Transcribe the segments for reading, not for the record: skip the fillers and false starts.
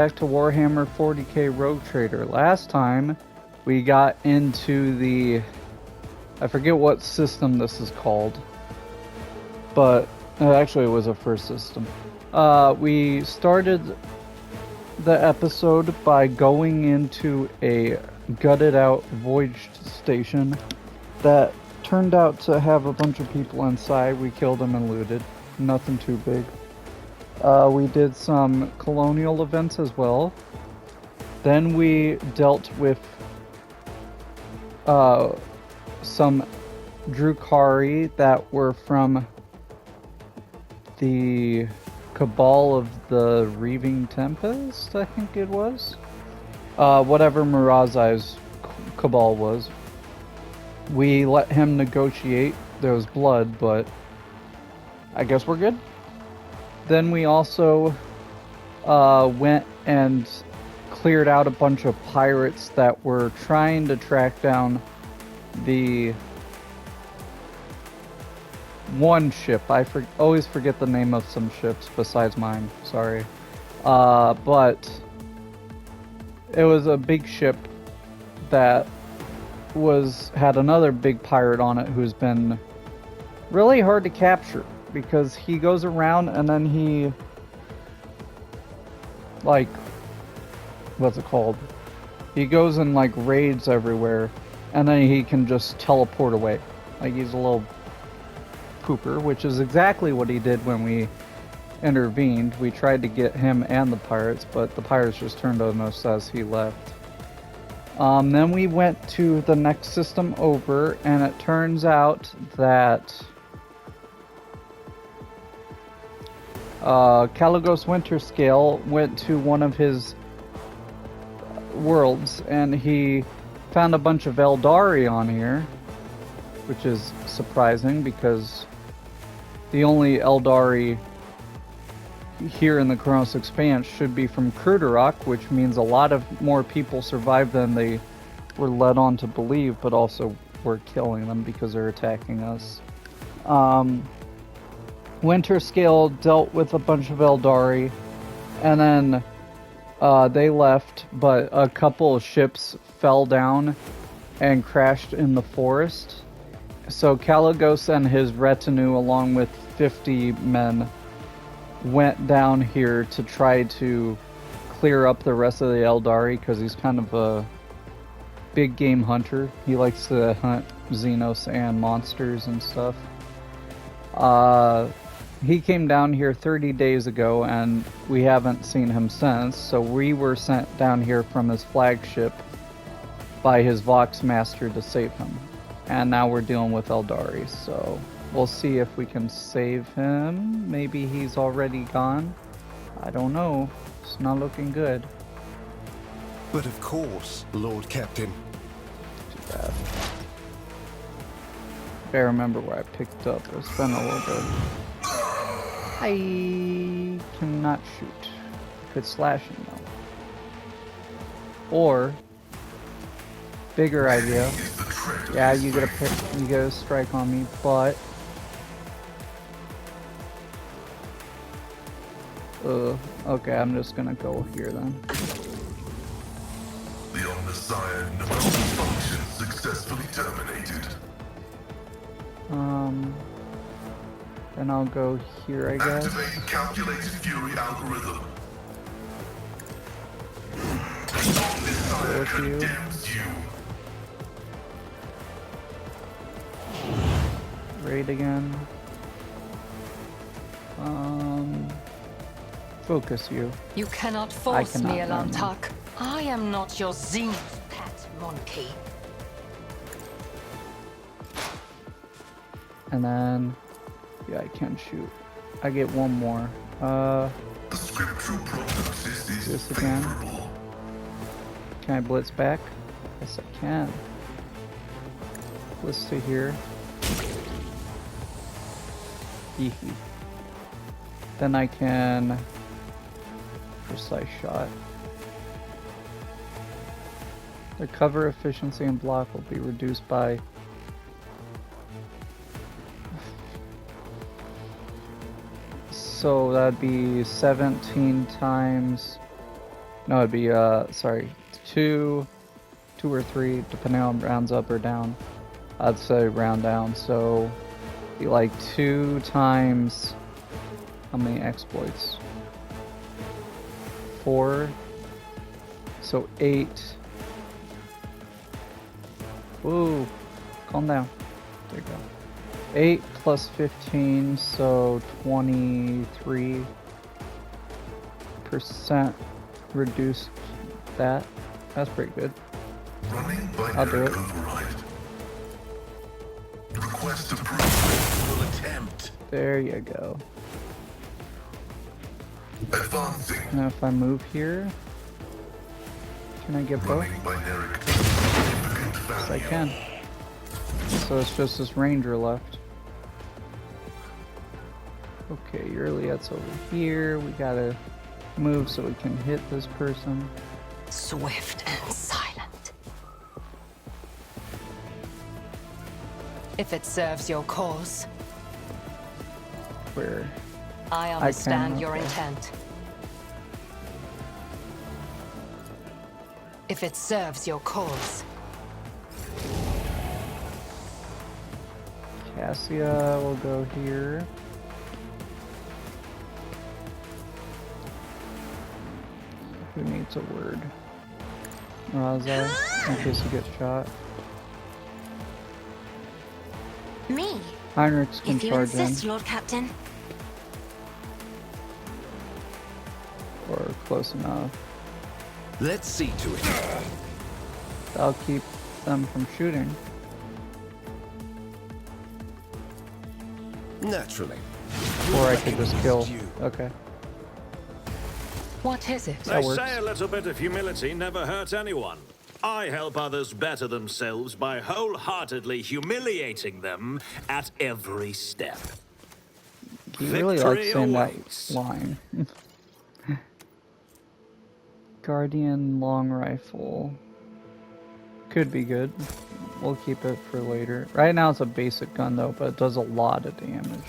Back to Warhammer 40k Rogue Trader. Last time we got into the... I forget what system this is called, but actually it was a first system. We started the episode by going into a gutted out void station that turned out to have a bunch of people inside. We killed them and looted. Nothing too big. We did some colonial events as well. Then we dealt with some Drukhari that were from the Cabal of the Reaving Tempest, I think it was. Whatever Mirazai's Cabal was. We let him negotiate. There was blood, but I guess we're good. Then we also went and cleared out a bunch of pirates that were trying to track down the one ship. I always forget the name of some ships besides mine. Sorry. But it was a big ship that had another big pirate on it who's been really hard to capture because he goes around and then he, like, what's it called? He goes and like raids everywhere and then he can just teleport away. Like he's a little pooper, which is exactly what he did when we intervened. We tried to get him and the pirates, but the pirates just turned on us as he left. Then we went to the next system over, and it turns out that Caligos Winterscale went to one of his worlds, and he found a bunch of Eldari on here, which is surprising because the only Eldari here in the Kronos Expanse should be from Cruderok, which means a lot of more people survived than they were led on to believe, but also we're killing them because they're attacking us. Winterscale dealt with a bunch of Eldari, and then they left, but a couple of ships fell down and crashed in the forest. So Caligos and his retinue, along with 50 men, went down here to try to clear up the rest of the Eldari because he's kind of a big game hunter. He likes to hunt Xenos and monsters and stuff. He came down here 30 days ago and we haven't seen him since, so we were sent down here from his flagship by his Vox Master to save him. And now we're dealing with Eldari, so we'll see if we can save him. Maybe he's already gone. I don't know. It's not looking good. But of course, Lord Captain. Too bad. I remember where I picked up. It's been a little bit. I cannot shoot. Could slash him though. Or bigger idea. Yeah, you get a strike on me, but okay, I'm just gonna go here then. The Omnissiah malfunction successfully terminated. Then I'll go here, I guess. Activate calculated fury algorithm. Go with you. Condemns you. Raid again. Focus you. You cannot force me, cannot, Alantak. I am not your Xenos pet monkey. And then, yeah, I can shoot. I get one more. The scriptural prognosis is This again. favorable. Can I blitz back? Yes, I can. Blitz to here. Hee hee. Then I can precise shot. Their cover efficiency and block will be reduced by so that'd be 17 times No, it'd be, sorry, two or three, depending on rounds up or down. I'd say round down, so be like 2 times, how many exploits? 4, so 8. Whoa, calm down. There you go. 8 plus 15, so 23% reduced that. That's pretty good. Running I'll do binary it. override. Request approved. Will attempt. There you go. Advancing. Now if I move here, can I get both? Running binary. Significant Yes, I value. can. So it's just this ranger left. Okay, Yurliet's over here. We gotta move so we can hit this person. Swift and silent. If it serves your cause, Where? I understand your okay. intent. If it serves your cause, Cassia will go here. Who needs a word? Razar, in case he gets shot. Me? Heinrichs can If you charge in, insist, Lord Captain. or close enough. Let's see to it. That'll keep them from shooting. Naturally. Or I could just kill. Okay. what is it? That They works. say a little bit of humility never hurts anyone. I help others better themselves by wholeheartedly humiliating them at every step. He really likes Victory saying awaits. that line. Guardian long rifle. Could be good. We'll keep it for later. Right now it's a basic gun though, but it does a lot of damage.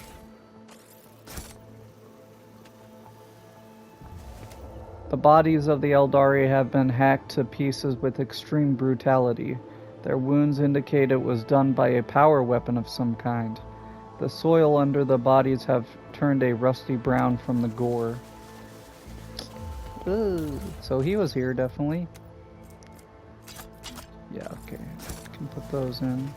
The bodies of the Eldari have been hacked to pieces with extreme brutality. Their wounds indicate it was done by a power weapon of some kind. The soil under the bodies have turned a rusty brown from the gore. Ooh, so he was here, definitely. Yeah, okay. Can put those in.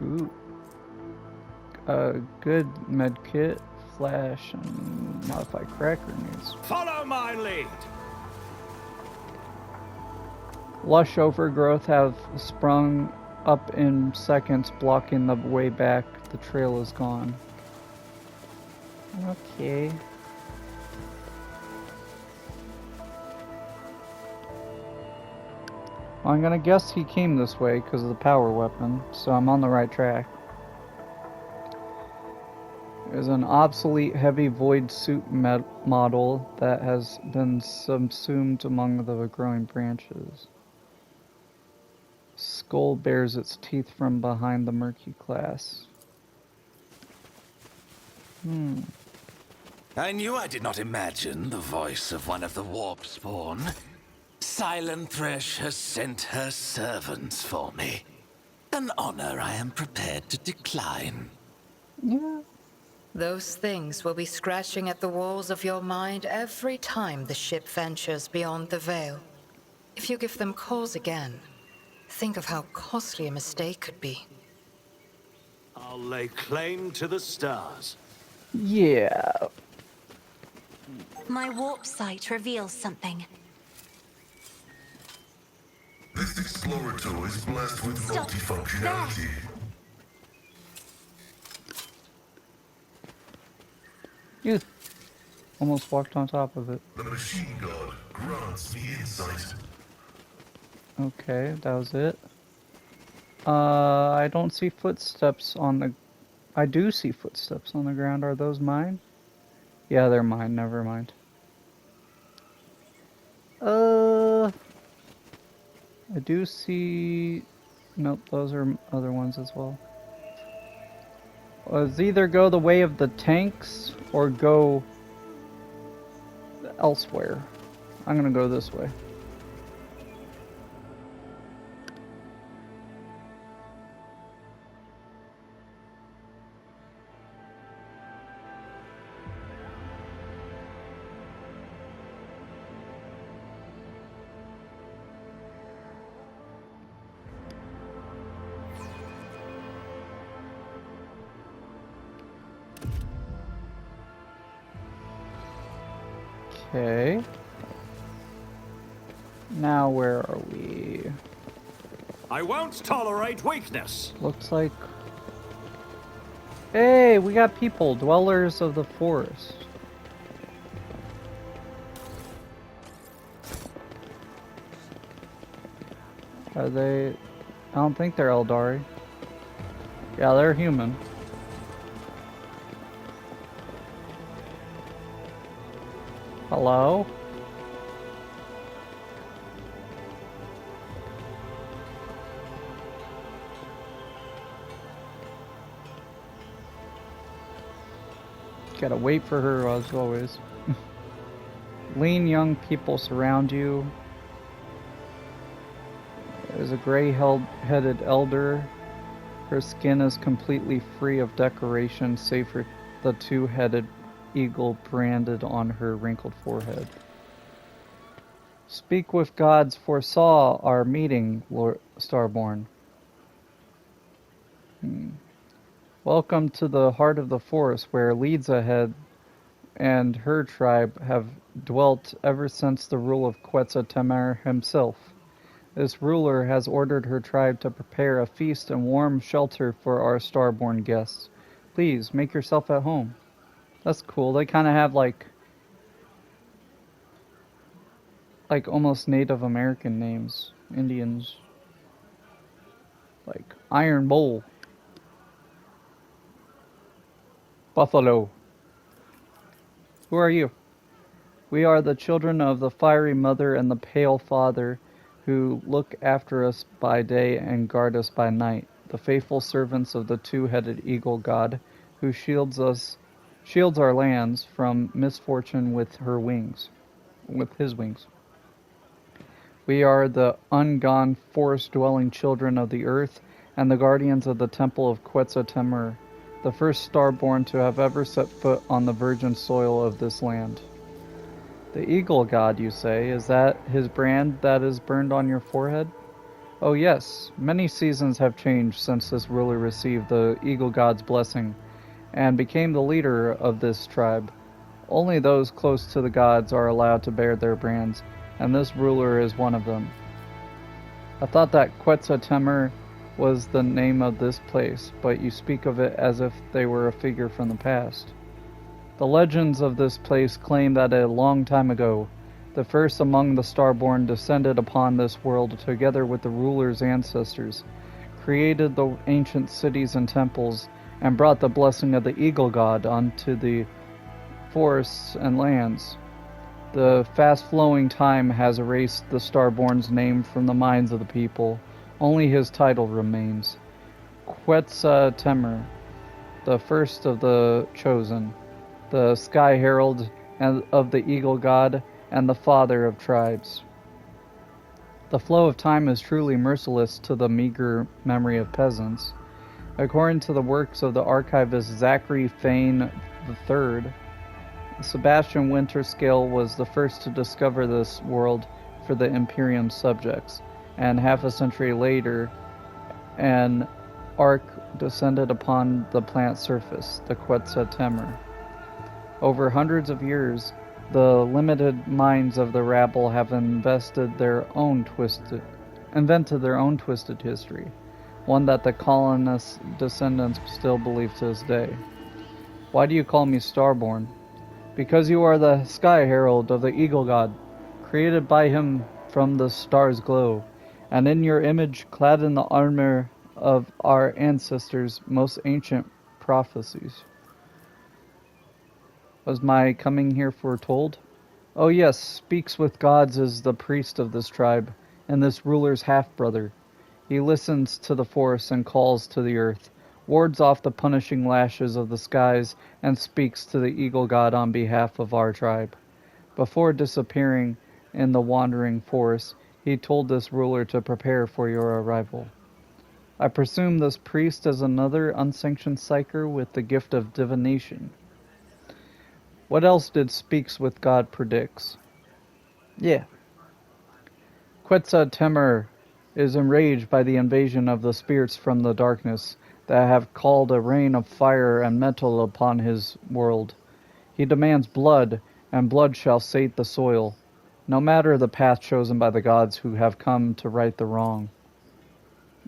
Ooh. A good med kit, flash, and modified crack grenades. Follow my lead. Lush overgrowth have sprung up in seconds, blocking the way back. The trail is gone. Okay. Well, I'm gonna guess he came this way because of the power weapon, so I'm on the right track. There's an obsolete heavy void suit model that has been subsumed among the growing branches. Skull bears its teeth from behind the murky glass. I knew I did not imagine the voice of one of the warp spawn. Silent Thresh has sent her servants for me. An honor I am prepared to decline. Yeah. Those things will be scratching at the walls of your mind every time the ship ventures beyond the veil. If you give them cause again, think of how costly a mistake could be. I'll lay claim to the stars. Yeah. My warp sight reveals something. This explorator is blessed with Stop. multifunctionality. You almost walked on top of it. The machine god grants me insight. Okay, that was it. I don't see footsteps on the... I do see footsteps on the ground. Are those mine? Yeah, they're mine. Never mind. I do see... Nope, those are other ones as well. Let's either go the way of the tanks or go elsewhere. I'm gonna go this way. Okay. Now where are we? I won't tolerate weakness. Looks like... Hey, we got people, dwellers of the forest. Are they... I don't think they're Eldari. Yeah, they're human. Hello? Gotta wait for her as always. Lean young people surround you. There's a gray-headed elder. Her skin is completely free of decoration, save for the two-headed eagle branded on her wrinkled forehead. Speak with gods foresaw our meeting, Lord Starborn. Welcome to the heart of the forest, where Leeds Ahead and her tribe have dwelt ever since the rule of Quetzaltemer himself. This ruler has ordered her tribe to prepare a feast and warm shelter for our starborn guests. Please, make yourself at home. That's cool. They kind of have like almost Native American names. Indians. Like Iron Bowl. Buffalo. Who are you? We are the children of the fiery mother and the pale father, who look after us by day and guard us by night, the faithful servants of the two-headed eagle god, who shields our lands from misfortune with his wings. We are the ungone forest-dwelling children of the earth, and the guardians of the temple of Quetzaltemer, the first starborn to have ever set foot on the virgin soil of this land. The eagle god, you say, is that his brand that is burned on your forehead? Oh yes, many seasons have changed since this ruler received the eagle god's blessing, and became the leader of this tribe. Only those close to the gods are allowed to bear their brands, and this ruler is one of them. I thought that Quetzaltemer was the name of this place, but you speak of it as if they were a figure from the past. The legends of this place claim that a long time ago, the first among the Starborn descended upon this world together with the ruler's ancestors, created the ancient cities and temples, and brought the blessing of the eagle god onto the forests and lands. The fast-flowing time has erased the Starborn's name from the minds of the people. Only his title remains. Quetzaltemer, the first of the chosen, the Sky Herald of the Eagle God, and the father of tribes. The flow of time is truly merciless to the meager memory of peasants. According to the works of the archivist Zachary Fane III, Sebastian Winterscale was the first to discover this world for the Imperium subjects, and half a century later, an ark descended upon the plant surface, the Quetzaltemer. Over hundreds of years, the limited minds of the rabble have invented their own twisted history, one that the colonists' descendants still believe to this day. Why do you call me Starborn? Because you are the Sky Herald of the Eagle God, created by him from the star's glow, and in your image clad in the armor of our ancestors' most ancient prophecies. Was my coming here foretold? Oh yes, speaks with gods is the priest of this tribe. and this ruler's half-brother. He listens to the forest and calls to the earth, wards off the punishing lashes of the skies, and speaks to the eagle god on behalf of our tribe. Before disappearing in the wandering forest, he told this ruler to prepare for your arrival. I presume this priest is another unsanctioned psyker with the gift of divination. What else did Speaks with God predicts? Yeah. Quetzaltemur is enraged by the invasion of the spirits from the darkness that have called a rain of fire and metal upon his world. He demands blood, and blood shall sate the soil, no matter the path chosen by the gods who have come to right the wrong.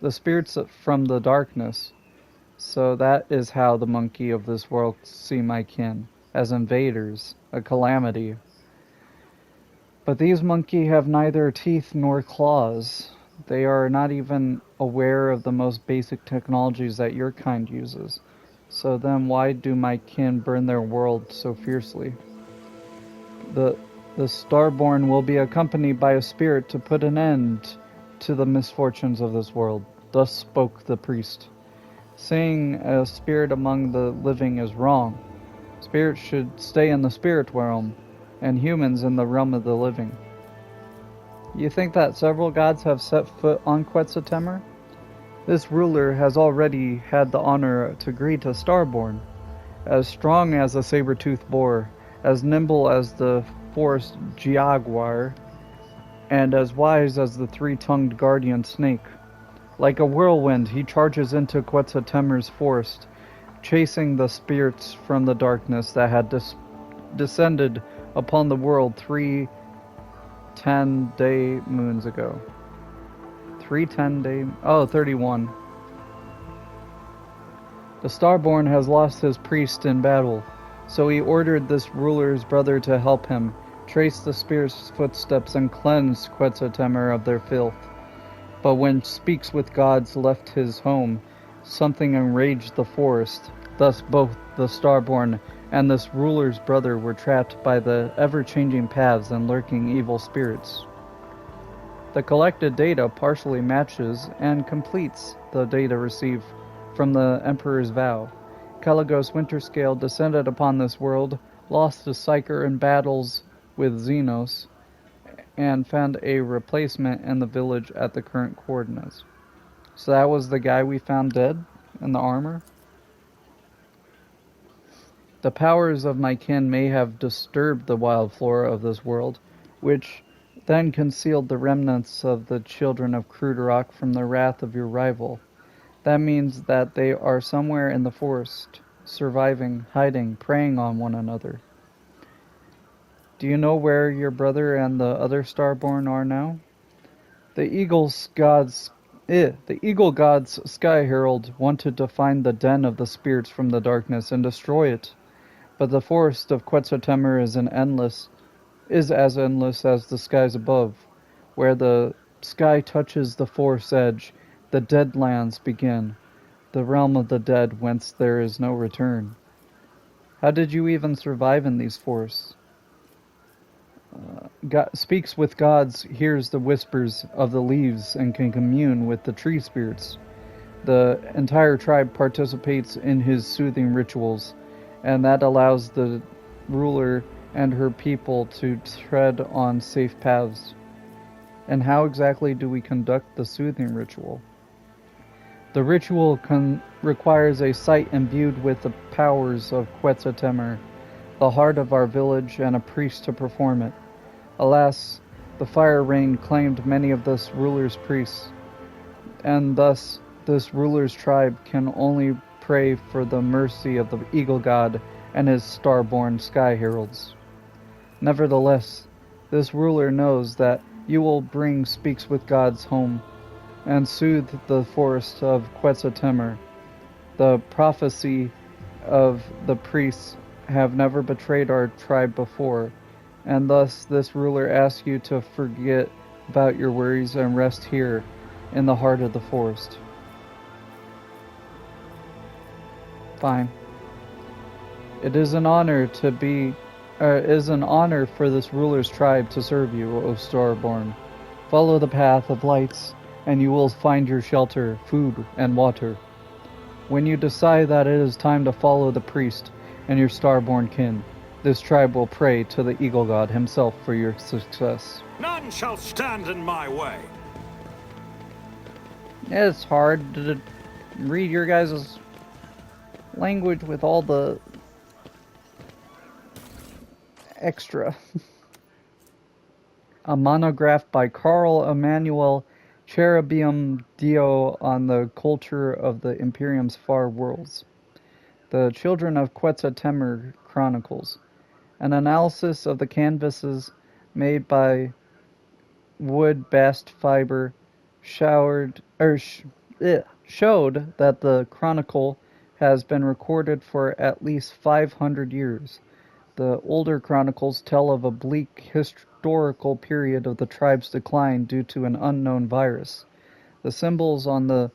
The spirits from the darkness, so that is how the monkey of this world see my kin, as invaders, a calamity. But these monkey have neither teeth nor claws. They are not even aware of the most basic technologies that your kind uses. So then why do my kin burn their world so fiercely? The Starborn will be accompanied by a spirit to put an end to the misfortunes of this world. Thus spoke the priest. Saying a spirit among the living is wrong. Spirits should stay in the spirit realm, and humans in the realm of the living. You think that several gods have set foot on Quetzaltemur? This ruler has already had the honor to greet a Starborn, as strong as a saber-toothed boar, as nimble as the forest jaguar, and as wise as the three-tongued guardian snake. Like a whirlwind, he charges into Quetzaltemur's forest, chasing the spirits from the darkness that had descended upon the world 3 10-day moons ago. 31. The Starborn has lost his priest in battle, so he ordered this ruler's brother to help him trace the spirit's footsteps and cleanse Quetzaltemur of their filth. But when Speaks with Gods left his home, something enraged the forest. Thus both the Starborn and this ruler's brother were trapped by the ever-changing paths and lurking evil spirits. The collected data partially matches and completes the data received from the Emperor's vow. Caligos Winterscale descended upon this world, lost his psyker in battles with Xenos, and found a replacement in the village at the current coordinates. So that was the guy we found dead in the armor? The powers of my kin may have disturbed the wild flora of this world, which then concealed the remnants of the children of Cruderok from the wrath of your rival. That means that they are somewhere in the forest, surviving, hiding, preying on one another. Do you know where your brother and the other Starborn are now? The Eagle God's Sky Herald wanted to find the den of the spirits from the darkness and destroy it. But the forest of Quetzaltemur is as endless as the skies above. Where the sky touches the forest's edge, the Deadlands begin, the realm of the dead whence there is no return. How did you even survive in these forests? God Speaks with Gods hears the whispers of the leaves and can commune with the tree spirits. The entire tribe participates in his soothing rituals, and that allows the ruler and her people to tread on safe paths. And how exactly do we conduct the soothing ritual? The ritual requires a site imbued with the powers of Quetzaltemur, the heart of our village, and a priest to perform it. Alas, the fire rain claimed many of this ruler's priests, and thus this ruler's tribe can only pray for the mercy of the Eagle God and his Starborn Sky Heralds. Nevertheless, this ruler knows that you will bring Speaks with Gods home and soothe the forest of Quetzaltemur. The prophecy of the priests have never betrayed our tribe before, and thus this ruler asks you to forget about your worries and rest here in the heart of the forest. Fine. It is an honor for this ruler's tribe to serve you, O Starborn. Follow the path of lights, and you will find your shelter, food, and water. When you decide that it is time to follow the priest and your star-born kin, this tribe will pray to the Eagle God himself for your success. None shall stand in my way. It's hard to read your guys' language with all the extra. A monograph by Carl Emanuel Cherubim Dio on the culture of the Imperium's far worlds. The Children of Quetzaltemur Chronicles. An analysis of the canvases made by wood bast fiber showed that the chronicle has been recorded for at least 500 years. The older chronicles tell of a bleak historical period of the tribe's decline due to an unknown virus. The symbols on the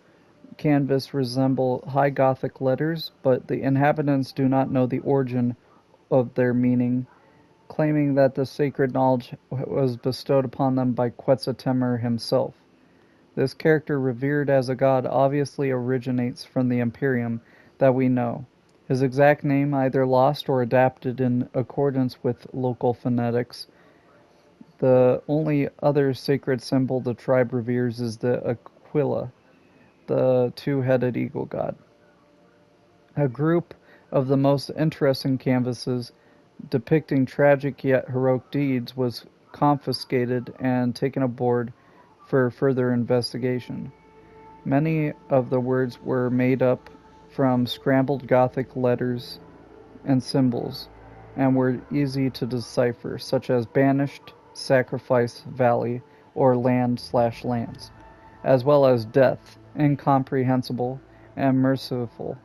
canvas resemble High Gothic letters, but the inhabitants do not know the origin of their meaning, claiming that the sacred knowledge was bestowed upon them by Quetzaltemur himself. This character, revered as a god, obviously originates from the Imperium that we know. His exact name either lost or adapted in accordance with local phonetics. The only other sacred symbol the tribe reveres is the Aquila, the two-headed eagle god. A group of the most interesting canvases depicting tragic yet heroic deeds was confiscated and taken aboard for further investigation. Many of the words were made up from scrambled Gothic letters and symbols, and were easy to decipher, such as banished, sacrifice, valley, or land/lands, as well as death, incomprehensible, and merciful.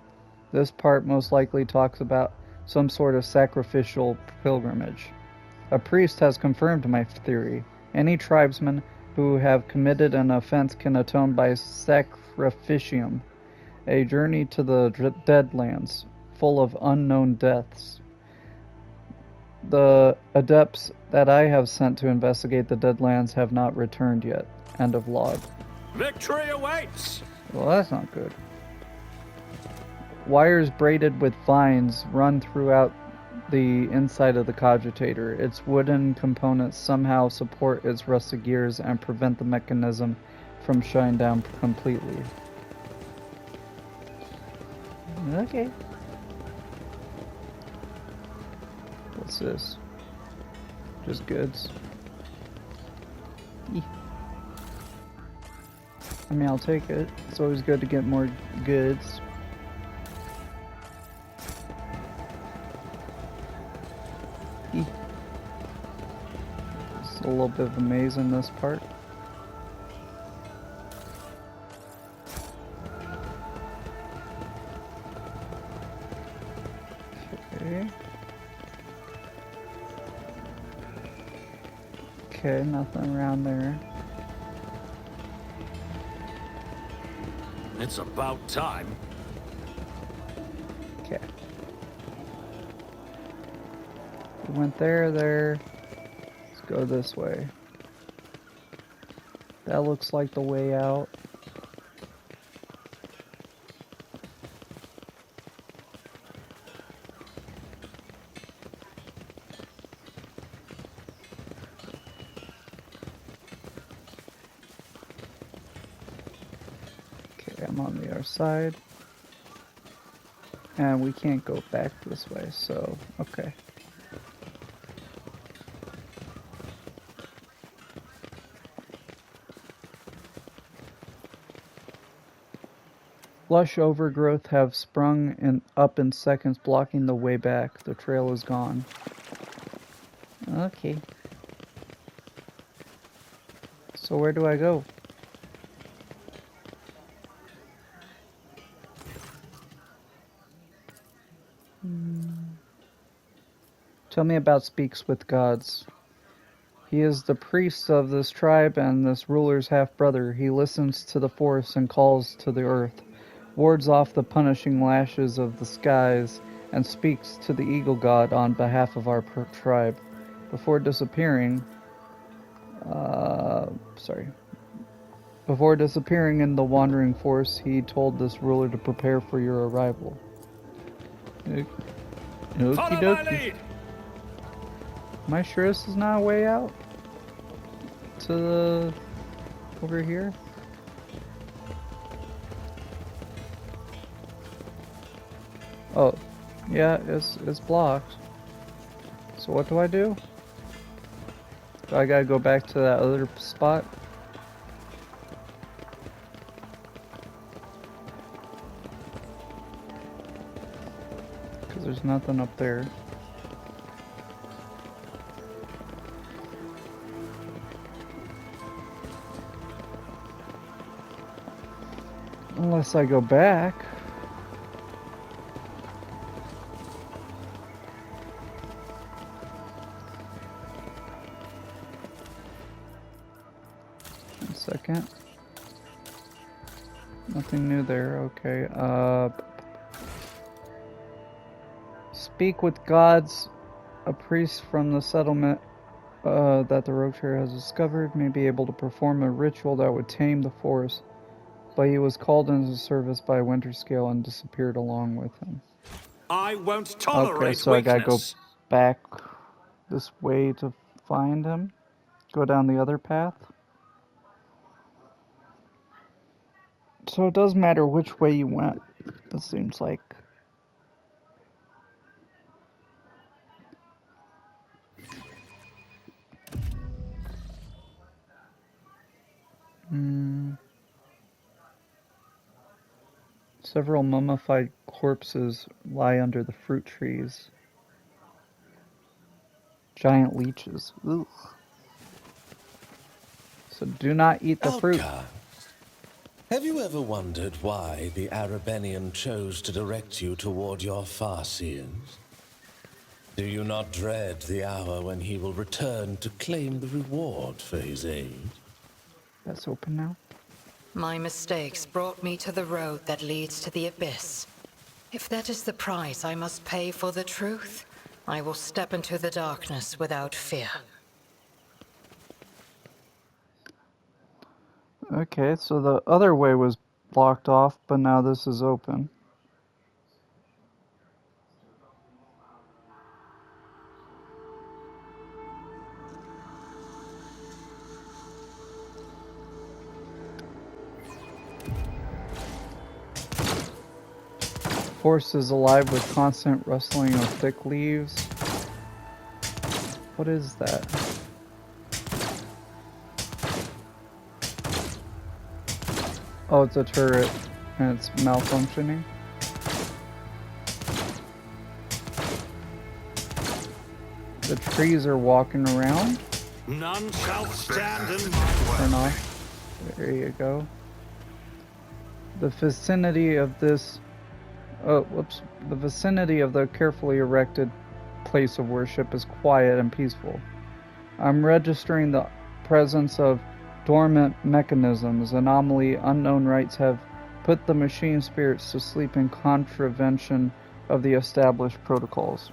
This part most likely talks about some sort of sacrificial pilgrimage. A priest has confirmed my theory. Any tribesmen who have committed an offense can atone by sacrificium, a journey to the Deadlands, full of unknown deaths. The adepts that I have sent to investigate the Deadlands have not returned yet. End of log. Victory awaits! Well, that's not good. Wires braided with vines run throughout the inside of the cogitator. Its wooden components somehow support its rusted gears and prevent the mechanism from shutting down completely. Okay. What's this? Just goods. Eeh. I mean, I'll take it. It's always good to get more goods. Eeh. There's a little bit of a maze in this part. Okay. Okay, nothing around there. It's about time. Okay. We went there. Let's go this way. That looks like the way out. Okay, I'm on the other side. And we can't go back this way, so, okay. Lush overgrowth have sprung up in seconds, blocking the way back. The trail is gone. Okay. So where do I go? Tell me about Speaks with Gods. He is the priest of this tribe and this ruler's half-brother. He listens to the forest and calls to the earth, wards off the punishing lashes of the skies, and speaks to the eagle god on behalf of our tribe. Before disappearing, sorry. Before disappearing in the wandering forest, he told this ruler to prepare for your arrival. Okie Follow my dokie. lead! Am I sure this is not a way out? To the... over here? Oh, yeah, it's blocked. So what do I do? Do I gotta go back to that other spot? Because there's nothing up there. Unless I go back. One second. Nothing new there. Okay. Speak with gods. A priest from the settlement that the rogue trader has discovered may be able to perform a ritual that would tame the forest. But he was called into service by Winterscale and disappeared along with him. I won't tolerate Okay, so I gotta go weakness. back this way to find him. Go down the other path. So it does matter which way you went, it seems like. Several mummified corpses lie under the fruit trees. Giant leeches. Ugh. So do not eat the fruit. Outcast, have you ever wondered why the Arabenian chose to direct you toward your Farseers? Do you not dread the hour when he will return to claim the reward for his aid? That's open now. My mistakes brought me to the road that leads to the abyss. If that is the price I must pay for the truth, I will step into the darkness without fear. Okay, so the other way was blocked off, but now this is open. Forest is alive with constant rustling of thick leaves. What is that? Oh, it's a turret, and it's malfunctioning. The trees are walking around. None shall stand in my way. Turn off. There you go. The vicinity of this... Oh, whoops. The vicinity of the carefully erected place of worship is quiet and peaceful. I'm registering the presence of dormant mechanisms. Anomaly unknown rites have put the machine spirits to sleep in contravention of the established protocols.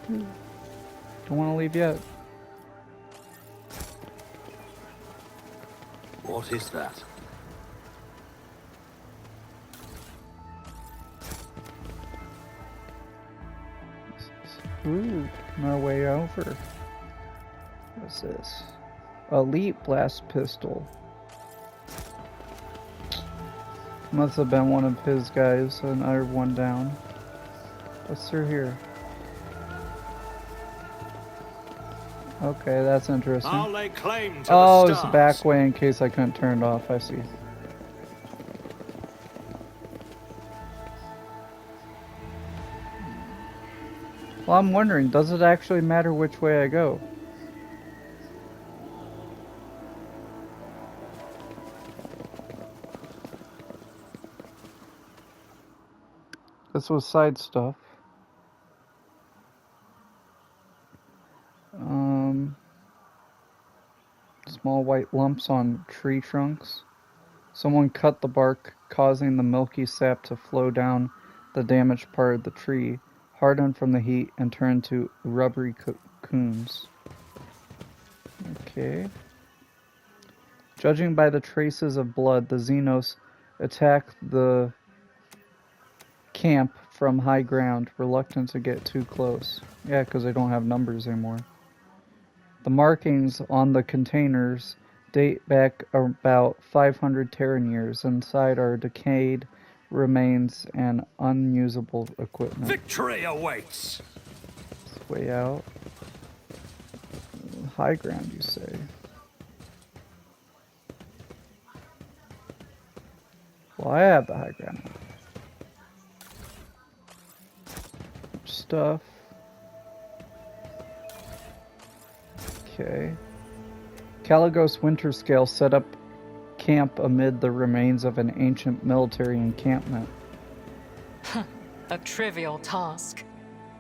Don't want to leave yet. What is that? Ooh, my way over. What's this? Elite blast pistol. Must have been one of his guys, so another one down. What's through here? Okay, that's interesting. I'll lay claim to Oh, the it's the stars. back way in case I couldn't turn it off. I see. Well, I'm wondering, does it actually matter which way I go? This was side stuff. Small white lumps on tree trunks. Someone cut the bark, causing the milky sap to flow down the damaged part of the tree, hardened from the heat, and turned to rubbery cocoons. Okay. Judging by the traces of blood, the Xenos attack the camp from high ground, reluctant to get too close. Yeah, because they don't have numbers anymore. The markings on the containers date back about 500 Terran years. Inside are decayed remains and unusable equipment. Victory awaits! Way out. High ground, you say? Well, I have the high ground. Stuff. Okay. Caligos Winterscale set up camp amid the remains of an ancient military encampment. A trivial task.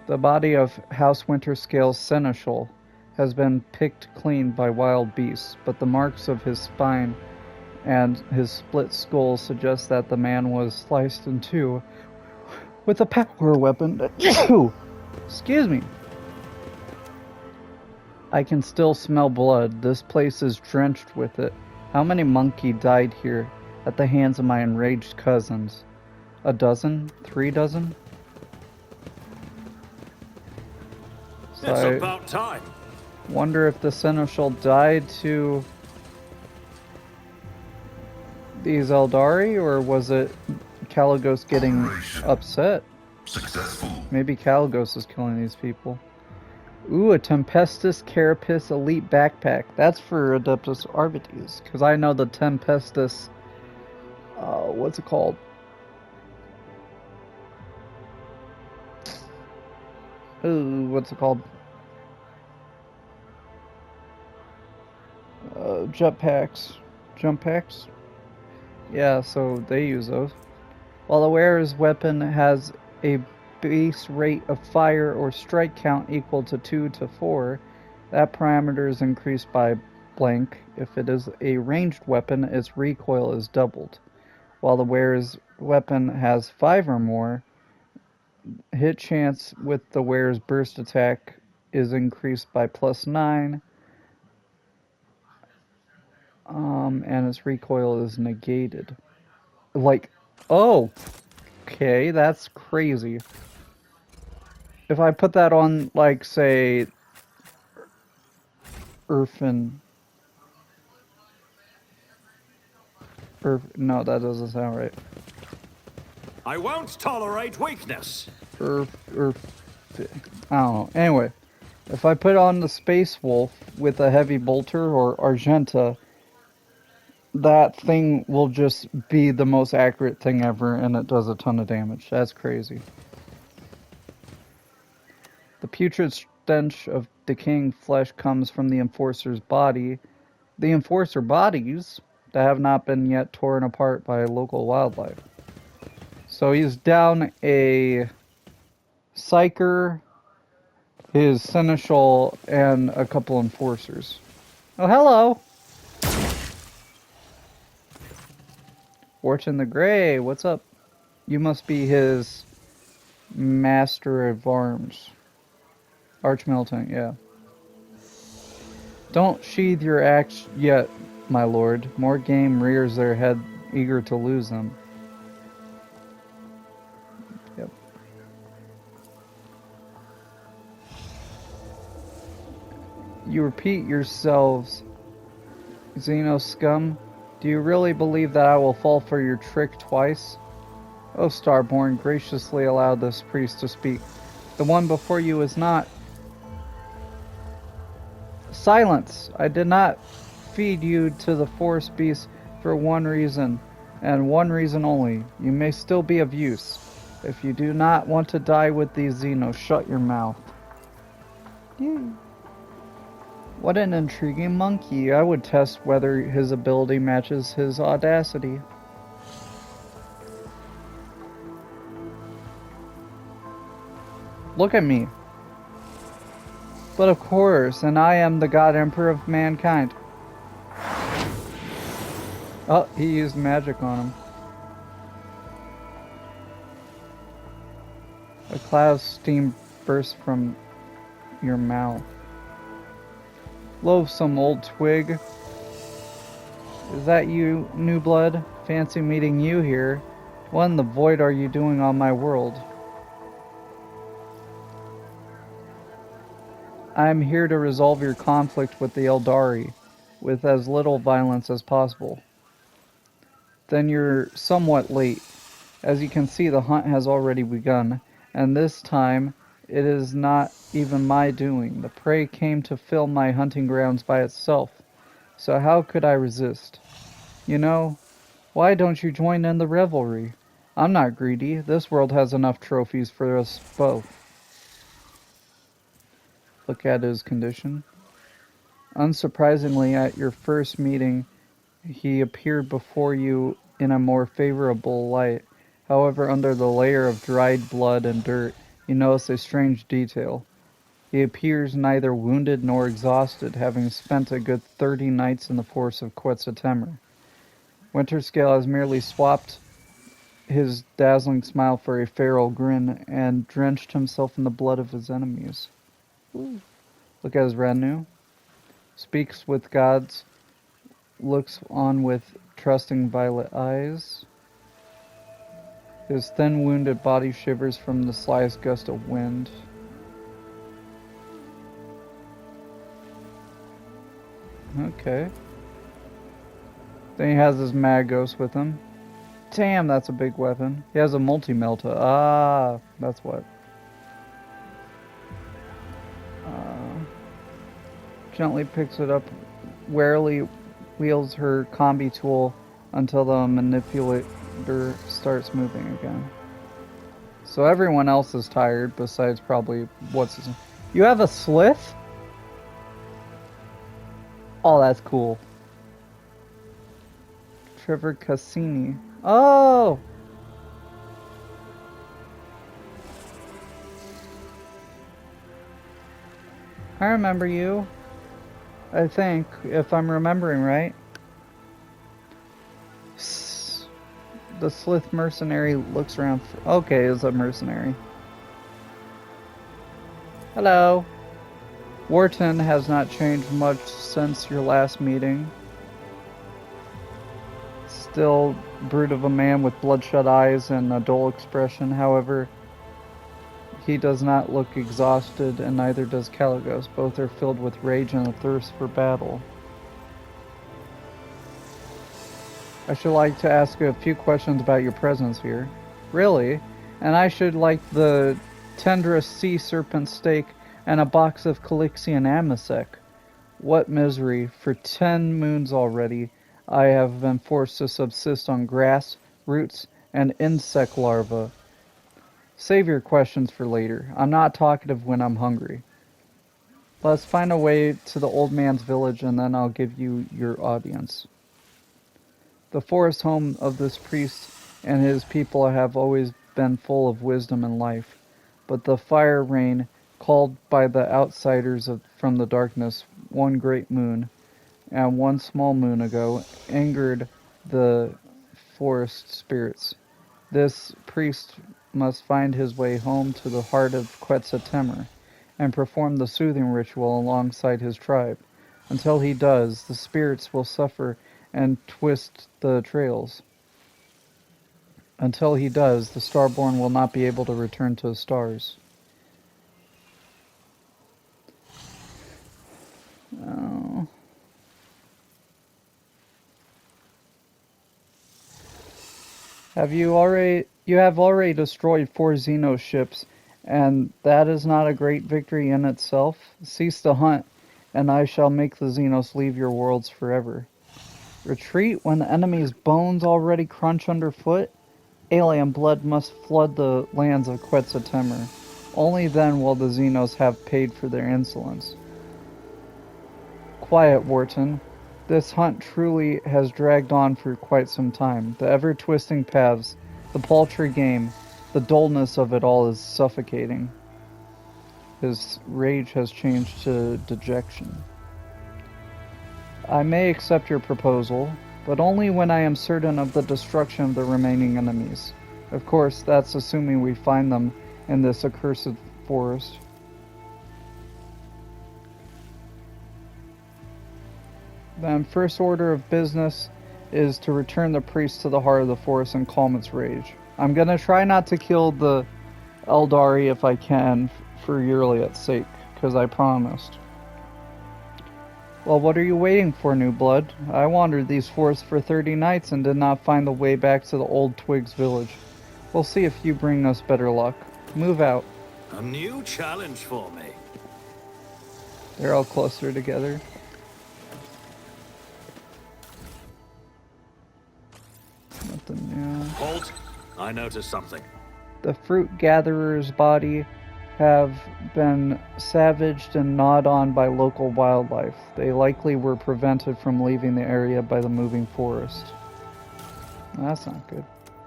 The body of House Winterscale's seneschal has been picked clean by wild beasts, but the marks of his spine and his split skull suggest that the man was sliced in two with a power weapon. Excuse me. I can still smell blood. This place is drenched with it. How many monkey died here at the hands of my enraged cousins? A dozen? 3 dozen? So It's about time. wonder if the seneschal died to these Eldari, or was it Caligos getting Operation upset? successful. Maybe Caligos is killing these people. Ooh, a Tempestus Carapace Elite Backpack. That's for Adeptus Arbites, because I know the Tempestus... what's it called? Ooh, what's it called? Jetpacks. Jump packs? Yeah, so they use those. While the wearer's weapon has a base rate of fire or strike count equal to 2 to 4, that parameter is increased by blank. If it is a ranged weapon, its recoil is doubled. While the wearer's weapon has 5 or more, hit chance with the wearer's burst attack is increased by +9, and its recoil is negated. Like, oh, okay, that's crazy. If I put that on, like, say, no, that doesn't sound right. I won't tolerate weakness. I don't know. Anyway, if I put on the Space Wolf with a heavy bolter or Argenta, that thing will just be the most accurate thing ever, and it does a ton of damage. That's crazy. The putrid stench of decaying flesh comes from the Enforcer's body. The Enforcer bodies that have not been yet torn apart by local wildlife. So he's down a Psyker, his Seneschal, and a couple Enforcers. Oh, hello! Fortune the Grey, what's up? You must be his Master of Arms. Archmilitant, yeah. Don't sheathe your axe yet, my lord. More game rears their head, eager to lose them. Yep. You repeat yourselves, Xeno scum. Do you really believe that I will fall for your trick twice? O Starborn, graciously allow this priest to speak. The one before you is not... Silence! I did not feed you to the forest beast for one reason, and one reason only. You may still be of use. If you do not want to die with these Xenos, shut your mouth. Yay. What an intriguing monkey. I would test whether his ability matches his audacity. Look at me. But of course, and I am the God Emperor of mankind. Oh, he used magic on him. A cloud of steam bursts from your mouth. Loathsome old twig. Is that you, new blood? Fancy meeting you here. What in the void are you doing on my world? I am here to resolve your conflict with the Eldari, with as little violence as possible. Then you're somewhat late. As you can see, the hunt has already begun, and this time it is not even my doing. The prey came to fill my hunting grounds by itself, so how could I resist? You know, why don't you join in the revelry? I'm not greedy. This world has enough trophies for us both. Look at his condition. Unsurprisingly, at your first meeting, he appeared before you in a more favorable light. However, under the layer of dried blood and dirt, you notice a strange detail. He appears neither wounded nor exhausted, having spent a good 30 nights in the forest of Quetzaltemur. Winterscale has merely swapped his dazzling smile for a feral grin and drenched himself in the blood of his enemies. Ooh. Look at his retinue. Speaks with gods, looks on with trusting violet eyes. His thin wounded body shivers from the slightest gust of wind. Okay. Then he has his Magos with him. Damn, that's a big weapon. He has a multi-melta. Ah, that's what. Gently picks it up, warily wheels her combi tool until the manipulator starts moving again. So everyone else is tired, besides probably what's his name. You have a Slith? Oh, that's cool. Trevor Cassini. Oh! I remember you. I think, if I'm remembering right. The Slith mercenary looks around for... Okay, it's a mercenary. Hello. Wharton has not changed much since your last meeting. Still brute of a man with bloodshot eyes and a dull expression. However, he does not look exhausted, and neither does Caligos. Both are filled with rage and a thirst for battle. I should like to ask a few questions about your presence here. Really? And I should like the tenderest sea serpent steak and a box of Calixian Amasec. What misery. For 10 moons already, I have been forced to subsist on grass, roots, and insect larvae. Save your questions for later. I'm not talkative when I'm hungry. Let's find a way to the old man's village, and then I'll give you your audience. The forest home of this priest and his people have always been full of wisdom and life, but the fire rain, called by the outsiders from the darkness one great moon, and one small moon ago, angered the forest spirits. This priest must find his way home to the heart of Quetzaltemur and perform the soothing ritual alongside his tribe. Until he does, the spirits will suffer and twist the trails. Until he does, the Starborn will not be able to return to the stars. Oh. You have already destroyed 4 Xeno ships, and that is not a great victory in itself. Cease the hunt, and I shall make the Xenos leave your worlds forever. Retreat when the enemy's bones already crunch underfoot? Alien blood must flood the lands of Quetzaltemur. Only then will the Xenos have paid for their insolence. Quiet, Wharton. This hunt truly has dragged on for quite some time. The ever-twisting paths, the paltry game, the dullness of it all is suffocating. His rage has changed to dejection. I may accept your proposal, but only when I am certain of the destruction of the remaining enemies. Of course, that's assuming we find them in this accursed forest. Then first order of business is to return the priest to the heart of the forest and calm its rage. I'm gonna try not to kill the Eldari if I can, for Yurliet's sake, because I promised. Well, what are you waiting for, new blood? I wandered these forests for 30 nights and did not find the way back to the old Twigs village. We'll see if you bring us better luck. Move out. A new challenge for me. They're all closer together. Nothing new. Halt! I noticed something. The fruit gatherer's body have been savaged and gnawed on by local wildlife. They likely were prevented from leaving the area by the moving forest. That's not good.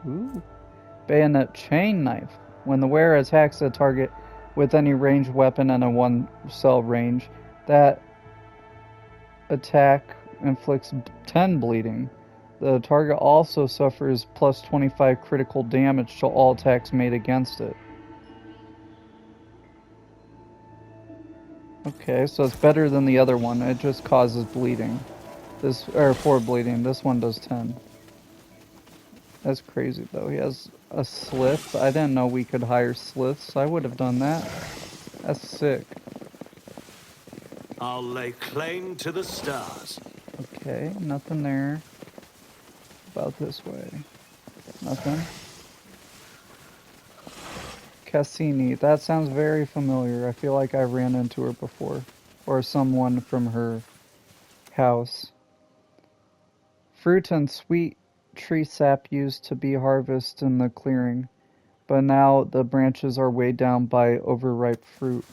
Ooh. Bayonet chain knife. When the wearer attacks a target with any ranged weapon and a one-cell range, that attack inflicts 10 bleeding. The target also suffers plus 25 critical damage to all attacks made against it. Okay, so it's better than the other one. It just causes bleeding. 4 bleeding. This one does 10. That's crazy though. He has a slith. I didn't know we could hire sliths. I would have done that. That's sick. I'll lay claim to the stars. Okay, nothing there. About this way. Nothing. Cassini. That sounds very familiar. I feel like I ran into her before. Or someone from her house. Fruit and sweet tree sap used to be harvested in the clearing, but now the branches are weighed down by overripe fruit.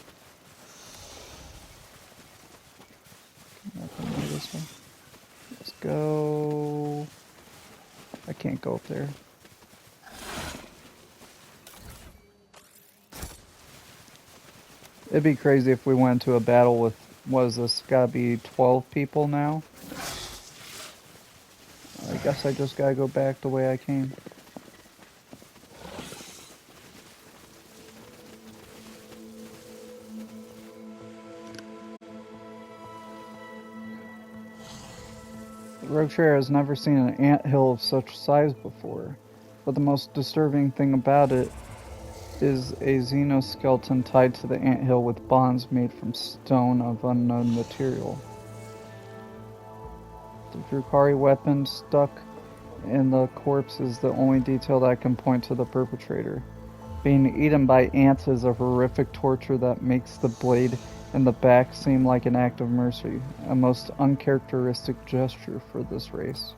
Nothing more this way. Let's go. I can't go up there. It'd be crazy if we went to a battle with, what is this, gotta be 12 people now? I guess I just gotta go back the way I came. The rogue trader has never seen an anthill of such size before, but the most disturbing thing about it is a xenoskeleton tied to the anthill with bonds made from stone of unknown material. The Drukari weapon stuck in the corpse is the only detail that can point to the perpetrator. Being eaten by ants is a horrific torture that makes the blade in the back seem like an act of mercy, a most uncharacteristic gesture for this race.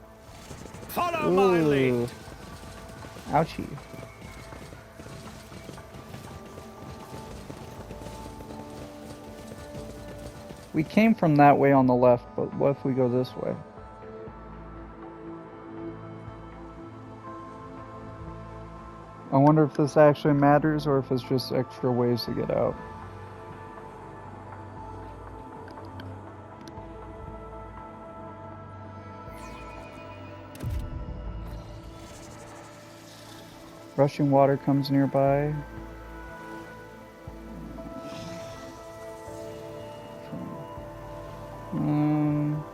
Follow my lead. Ouchie. We came from that way on the left, but what if we go this way? I wonder if this actually matters or if it's just extra ways to get out. Rushing water comes nearby.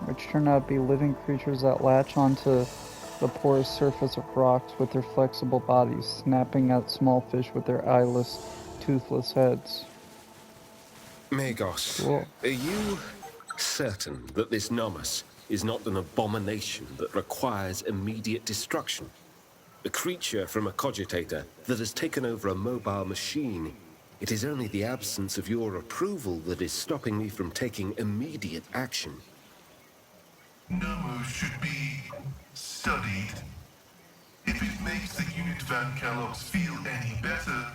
Which turn out to be living creatures that latch onto the porous surface of rocks with their flexible bodies, snapping at small fish with their eyeless, toothless heads. Magos, Cool. are you certain that this Nomos is not an abomination that requires immediate destruction? A creature from a cogitator that has taken over a mobile machine. It is only the absence of your approval that is stopping me from taking immediate action. Nomos should be studied. If it makes the unit Van Kellogg's feel any better,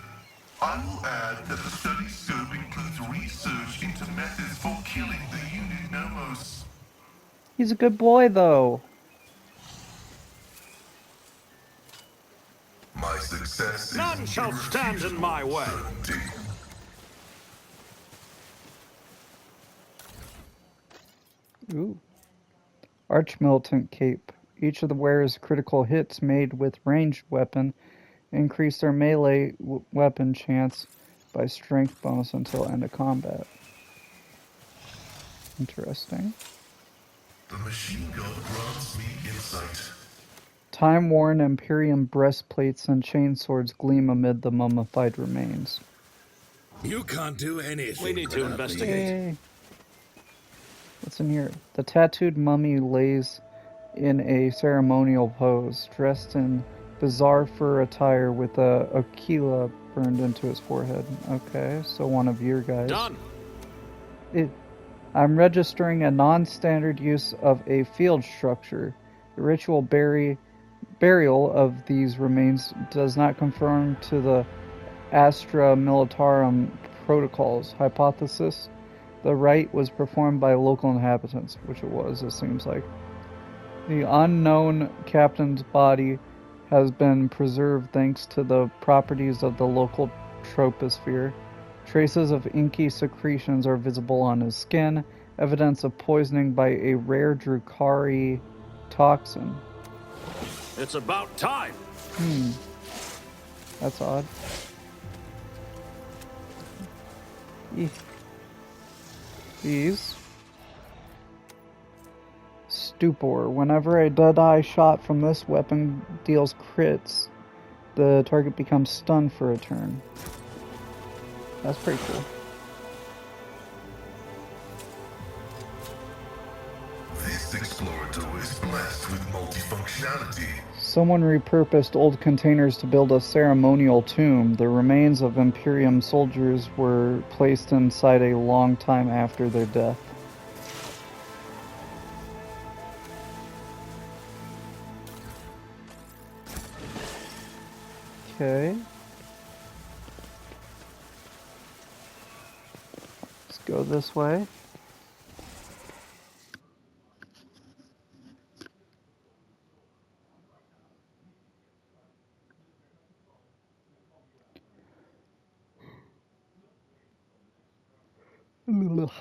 I will add that the study scope includes research into methods for killing the unit Nomos. He's a good boy, though. My success is None shall stand in my way. certainty. Ooh. Archmilitant Cape. Each of the wearer's critical hits made with ranged weapon increase their melee weapon chance by strength bonus until end of combat. Interesting. The machine god grants me insight. Time-worn Imperium breastplates and chainswords gleam amid the mummified remains. You can't do anything. We need to investigate. Yay. What's in here? The tattooed mummy lays in a ceremonial pose, dressed in bizarre fur attire with a aquila burned into his forehead. Okay, so one of your guys. Done. I'm registering a non-standard use of a field structure. The ritual burial of these remains does not conform to the Astra Militarum protocols. Hypothesis: the rite was performed by local inhabitants, which it was, it seems like. The unknown captain's body has been preserved thanks to the properties of the local troposphere. Traces of inky secretions are visible on his skin, evidence of poisoning by a rare Drukhari toxin. It's about time. That's odd. These. Stupor. Whenever a dead-eye shot from this weapon deals crits, the target becomes stunned for a turn. That's pretty cool. This explorator is blessed with multifunctionality. Someone repurposed old containers to build a ceremonial tomb. The remains of Imperium soldiers were placed inside a long time after their death. Okay. Let's go this way. Ugh.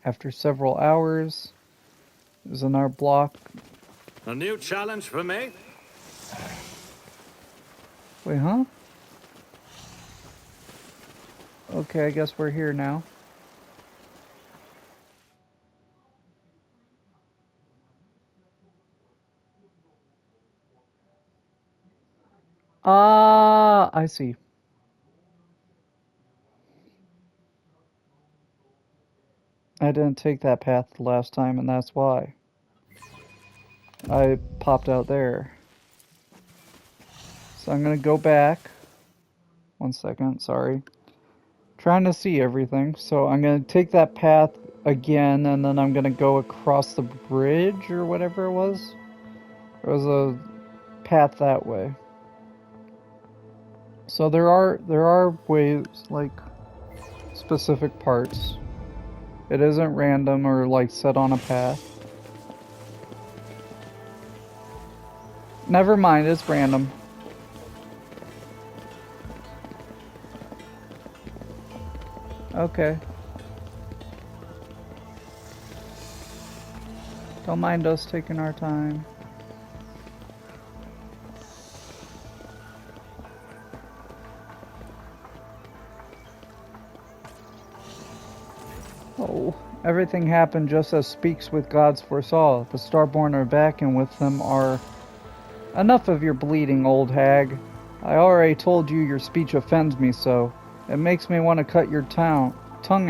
After several hours, is in our block. A new challenge for me? Wait, huh? Okay, I guess we're here now. Ah, I see. I didn't take that path the last time, and that's why. I popped out there. So I'm gonna go back. 1 second, sorry. Trying to see everything. So I'm gonna take that path again, and then I'm gonna go across the bridge or whatever it was. There was a path that way. So there are ways, like specific parts. It isn't random or like set on a path. Never mind, it's random. Okay. Don't mind us taking our time. Oh, everything happened just as Speaks with Gods foresaw. The Starborn are back, and with them are... Enough of your bleeding, old hag. I already told you your speech offends me so. It makes me want to cut your tongue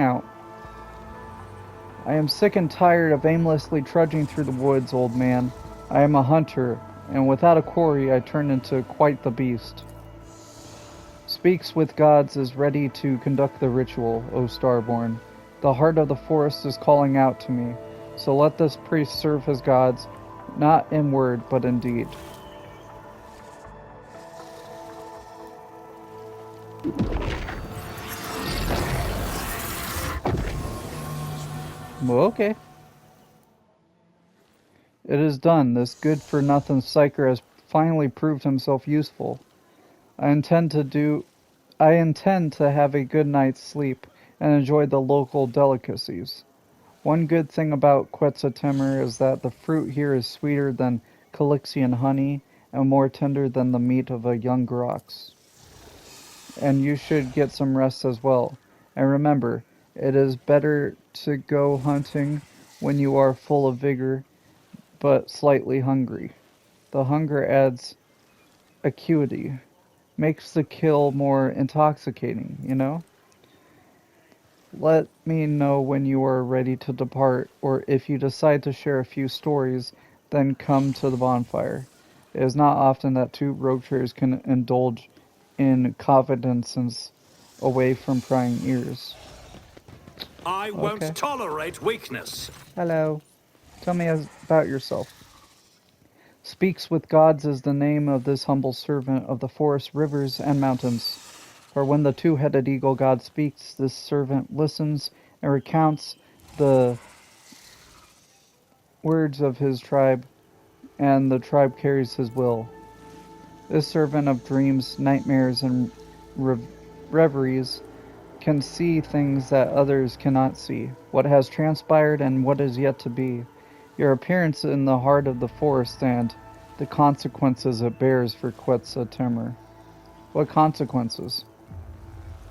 out. I am sick and tired of aimlessly trudging through the woods, old man. I am a hunter, and without a quarry I turn into quite the beast. Speaks with Gods is ready to conduct the ritual, O Starborn. The heart of the forest is calling out to me, so let this priest serve his gods, not in word, but in deed. Well, okay. It is done. This good-for-nothing psyker has finally proved himself useful. I intend to have a good night's sleep and enjoy the local delicacies. One good thing about Quetzaltemur is that the fruit here is sweeter than Calixian honey and more tender than the meat of a young grox. and you should get some rest as well. And remember, it is better to go hunting when you are full of vigor, but slightly hungry. The hunger adds acuity, makes the kill more intoxicating, you know? Let me know when you are ready to depart, or if you decide to share a few stories, then come to the bonfire. It is not often that two rogue traders can indulge in confidences away from prying ears. I Okay. won't tolerate weakness. Hello. Tell me about yourself. Speaks with gods is the name of this humble servant of the forests, rivers, and mountains. For when the two-headed eagle god speaks, this servant listens and recounts the words of his tribe, and the tribe carries his will. This servant of dreams, nightmares, and reveries can see things that others cannot see, what has transpired and what is yet to be, your appearance in the heart of the forest, and the consequences it bears for Quetzaltemur. What consequences?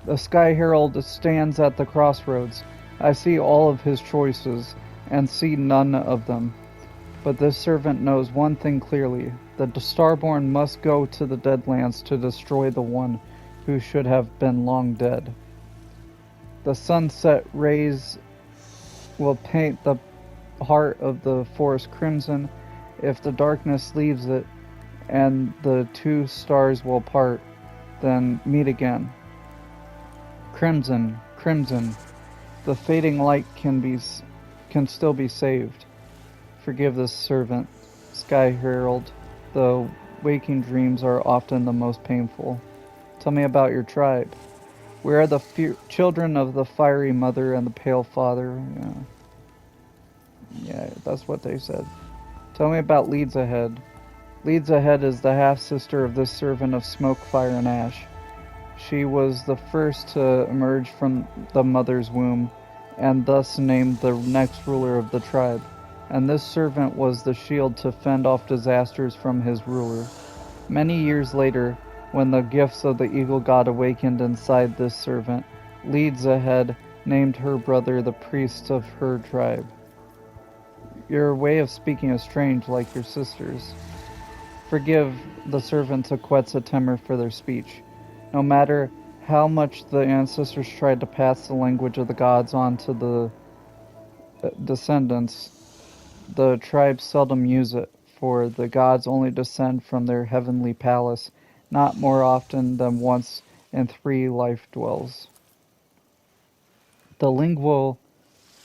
The Sky Herald stands at the crossroads. I see all of his choices, and see none of them. But this servant knows one thing clearly. The Starborn must go to the Deadlands to destroy the one who should have been long dead. The sunset rays will paint the heart of the forest crimson if the darkness leaves it, and the two stars will part, then meet again. Crimson, crimson, the fading light can still be saved. Forgive this servant, Sky Herald. The waking dreams are often the most painful. Tell me about your tribe. We are the children of the fiery mother and the pale father. Yeah, that's what they said. Tell me about Leads Ahead. Leads Ahead is the half-sister of this servant of smoke, fire, and ash. She was the first to emerge from the mother's womb, and thus named the next ruler of the tribe. And this servant was the shield to fend off disasters from his ruler. Many years later, when the gifts of the eagle god awakened inside this servant, Leads Ahead named her brother the priest of her tribe. Your way of speaking is strange, like your sister's. Forgive the servants of Quetzaltemur for their speech. No matter how much the ancestors tried to pass the language of the gods on to the descendants, the tribes seldom use it, for the gods only descend from their heavenly palace, not more often than once in 3 life dwells. The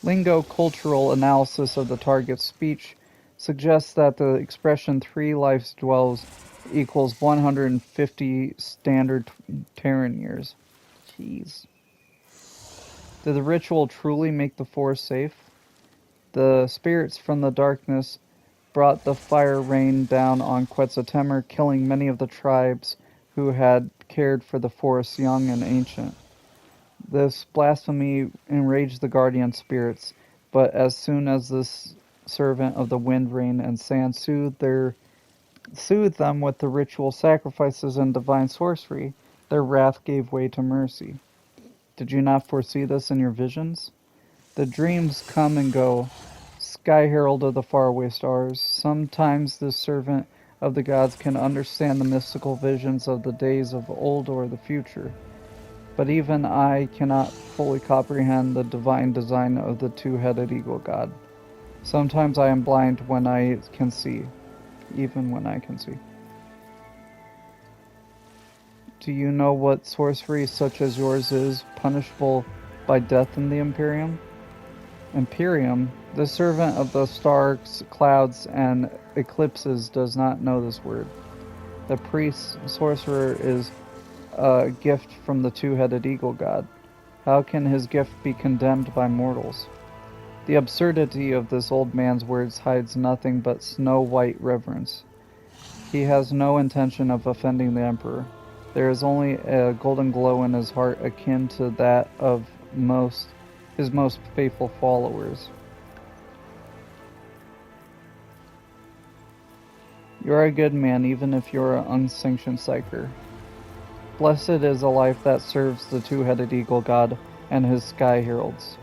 lingo-cultural analysis of the target's speech suggests that the expression 3 lives dwells equals 150 standard Terran years. Jeez. Did the ritual truly make the forest safe? The spirits from the darkness brought the fire rain down on Quetzaltemur, killing many of the tribes who had cared for the forest young and ancient. This blasphemy enraged the guardian spirits, but as soon as this servant of the wind, rain, and sand soothed them with the ritual sacrifices and divine sorcery, their wrath gave way to mercy. Did you not foresee this in your visions? The dreams come and go, Sky Herald of the faraway stars. Sometimes this servant of the gods can understand the mystical visions of the days of old or the future. But even I cannot fully comprehend the divine design of the two-headed eagle god. Sometimes I am blind when I can see, even when I can see. Do you know what sorcery such as yours is punishable by death in the Imperium? Imperium, the servant of the stars, clouds, and eclipses, does not know this word. The priest, sorcerer, is a gift from the two-headed eagle god. How can his gift be condemned by mortals? The absurdity of this old man's words hides nothing but snow-white reverence. He has no intention of offending the Emperor. There is only a golden glow in his heart akin to that of his most faithful followers. You are a good man, even if you are an unsanctioned psyker. Blessed is a life that serves the two-headed eagle god and his sky heralds.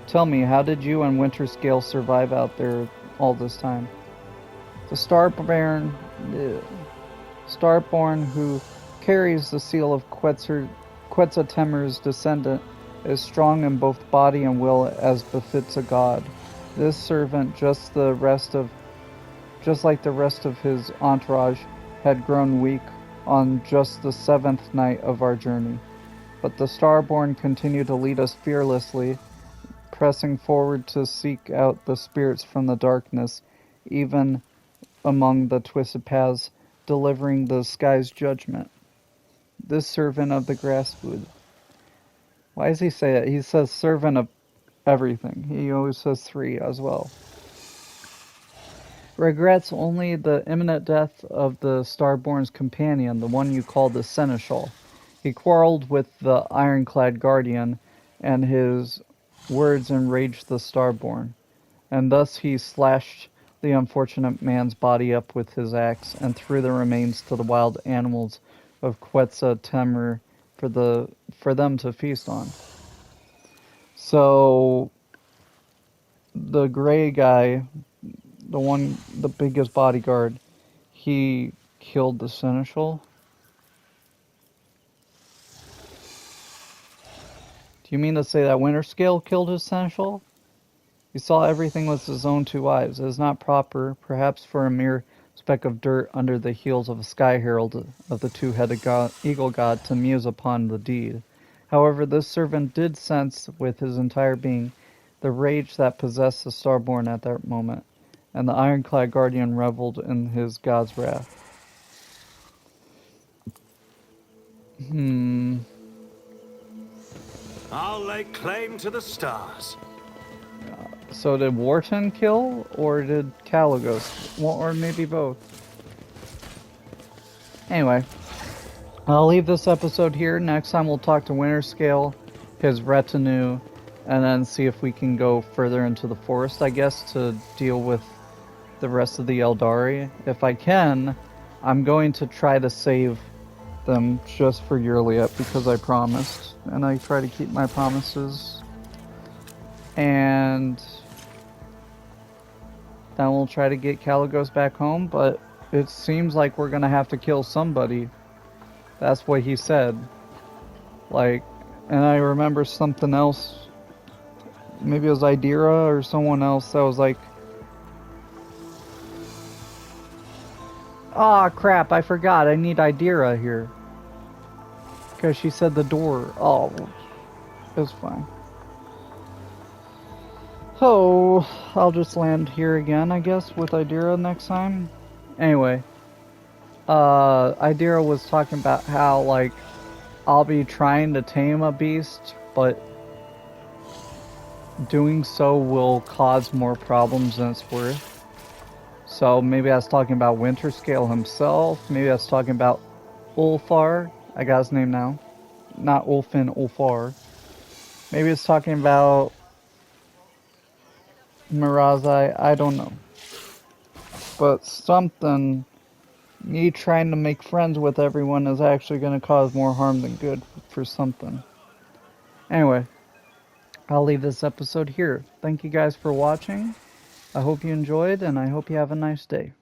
Tell me, how did you and Winterscale survive out there all this time? The Starborn who carries the seal of Quetzaltemir's descendant is strong in both body and will as befits a god. This servant, just like the rest of his entourage, had grown weak on just the 7th night of our journey. But the Starborn continued to lead us fearlessly, pressing forward to seek out the spirits from the darkness, even among the twisted paths, delivering the sky's judgment. This servant of the grasswood. Why does he say it? He says servant of everything. He always says 3 as well. Regrets only the imminent death of the Starborn's companion, the one you call the Seneschal. He quarreled with the ironclad guardian, and his words enraged the Starborn, and thus he slashed the unfortunate man's body up with his axe and threw the remains to the wild animals of Quetzaltemir for them to feast on. So the gray guy, the biggest bodyguard, he killed the Seneschal. Do you mean to say that Winterscale killed his Seneschal? He saw everything with his own 2 eyes. It is not proper, perhaps, for a mere speck of dirt under the heels of a sky herald of the two-headed eagle god to muse upon the deed. However, this servant did sense with his entire being the rage that possessed the Starborn at that moment, and the ironclad guardian reveled in his god's wrath. I'll lay claim to the stars. So did Wharton kill, or did Caligos? Well, or maybe both. Anyway, I'll leave this episode here. Next time we'll talk to Winterscale, his retinue, and then see if we can go further into the forest, I guess, to deal with the rest of the Eldari. If I can, I'm going to try to save them just for Yurliet, because I promised, and I try to keep my promises. And then we'll try to get Caligos back home, but it seems like we're gonna have to kill somebody. That's what he said. Like, and I remember something else. Maybe it was Idira or someone else that was like, "Ah, crap, I forgot. I need Idira here." Because she said the door. Oh, it's fine. So, I'll just land here again, I guess, with Idira next time. Anyway, Idira was talking about how, like, I'll be trying to tame a beast, but doing so will cause more problems than it's worth. So maybe I was talking about Winterscale himself. Maybe I was talking about Ulfar. I got his name now. Not Ulfin, Ulfar. Maybe it's talking about Mirazai. I don't know. But something, me trying to make friends with everyone is actually going to cause more harm than good for something. Anyway, I'll leave this episode here. Thank you guys for watching. I hope you enjoyed, and I hope you have a nice day.